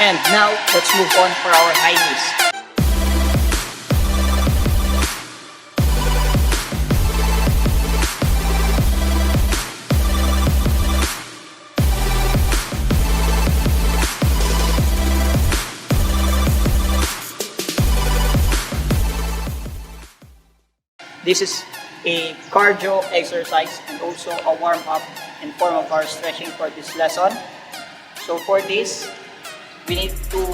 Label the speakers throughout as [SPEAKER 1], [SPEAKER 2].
[SPEAKER 1] And now, let's move on for our high knees. This is a cardio exercise and also a warm-up in form of our stretching for this lesson. So for this, we need to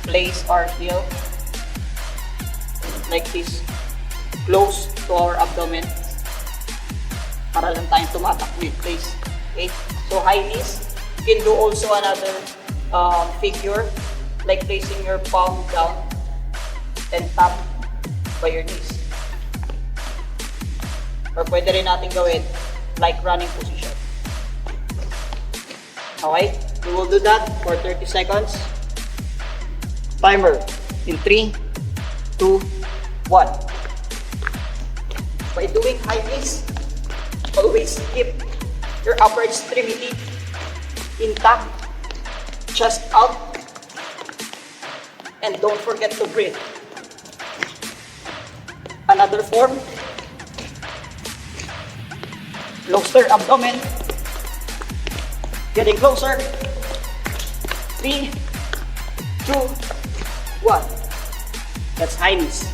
[SPEAKER 1] place our heel like this, close to our abdomen para lang tayong tumatakbo in place. Okay? So high knees, you can do also another figure like placing your palm down and tap by your knees. Or pwede rin natin gawin like running position. Okay? We will do that for 30 seconds. Timer in 3, 2, 1. By doing high knees, always keep your upper extremity intact, chest out, and don't forget to breathe. Another form, closer abdomen, getting closer. 3, 2, 1. That's high knees.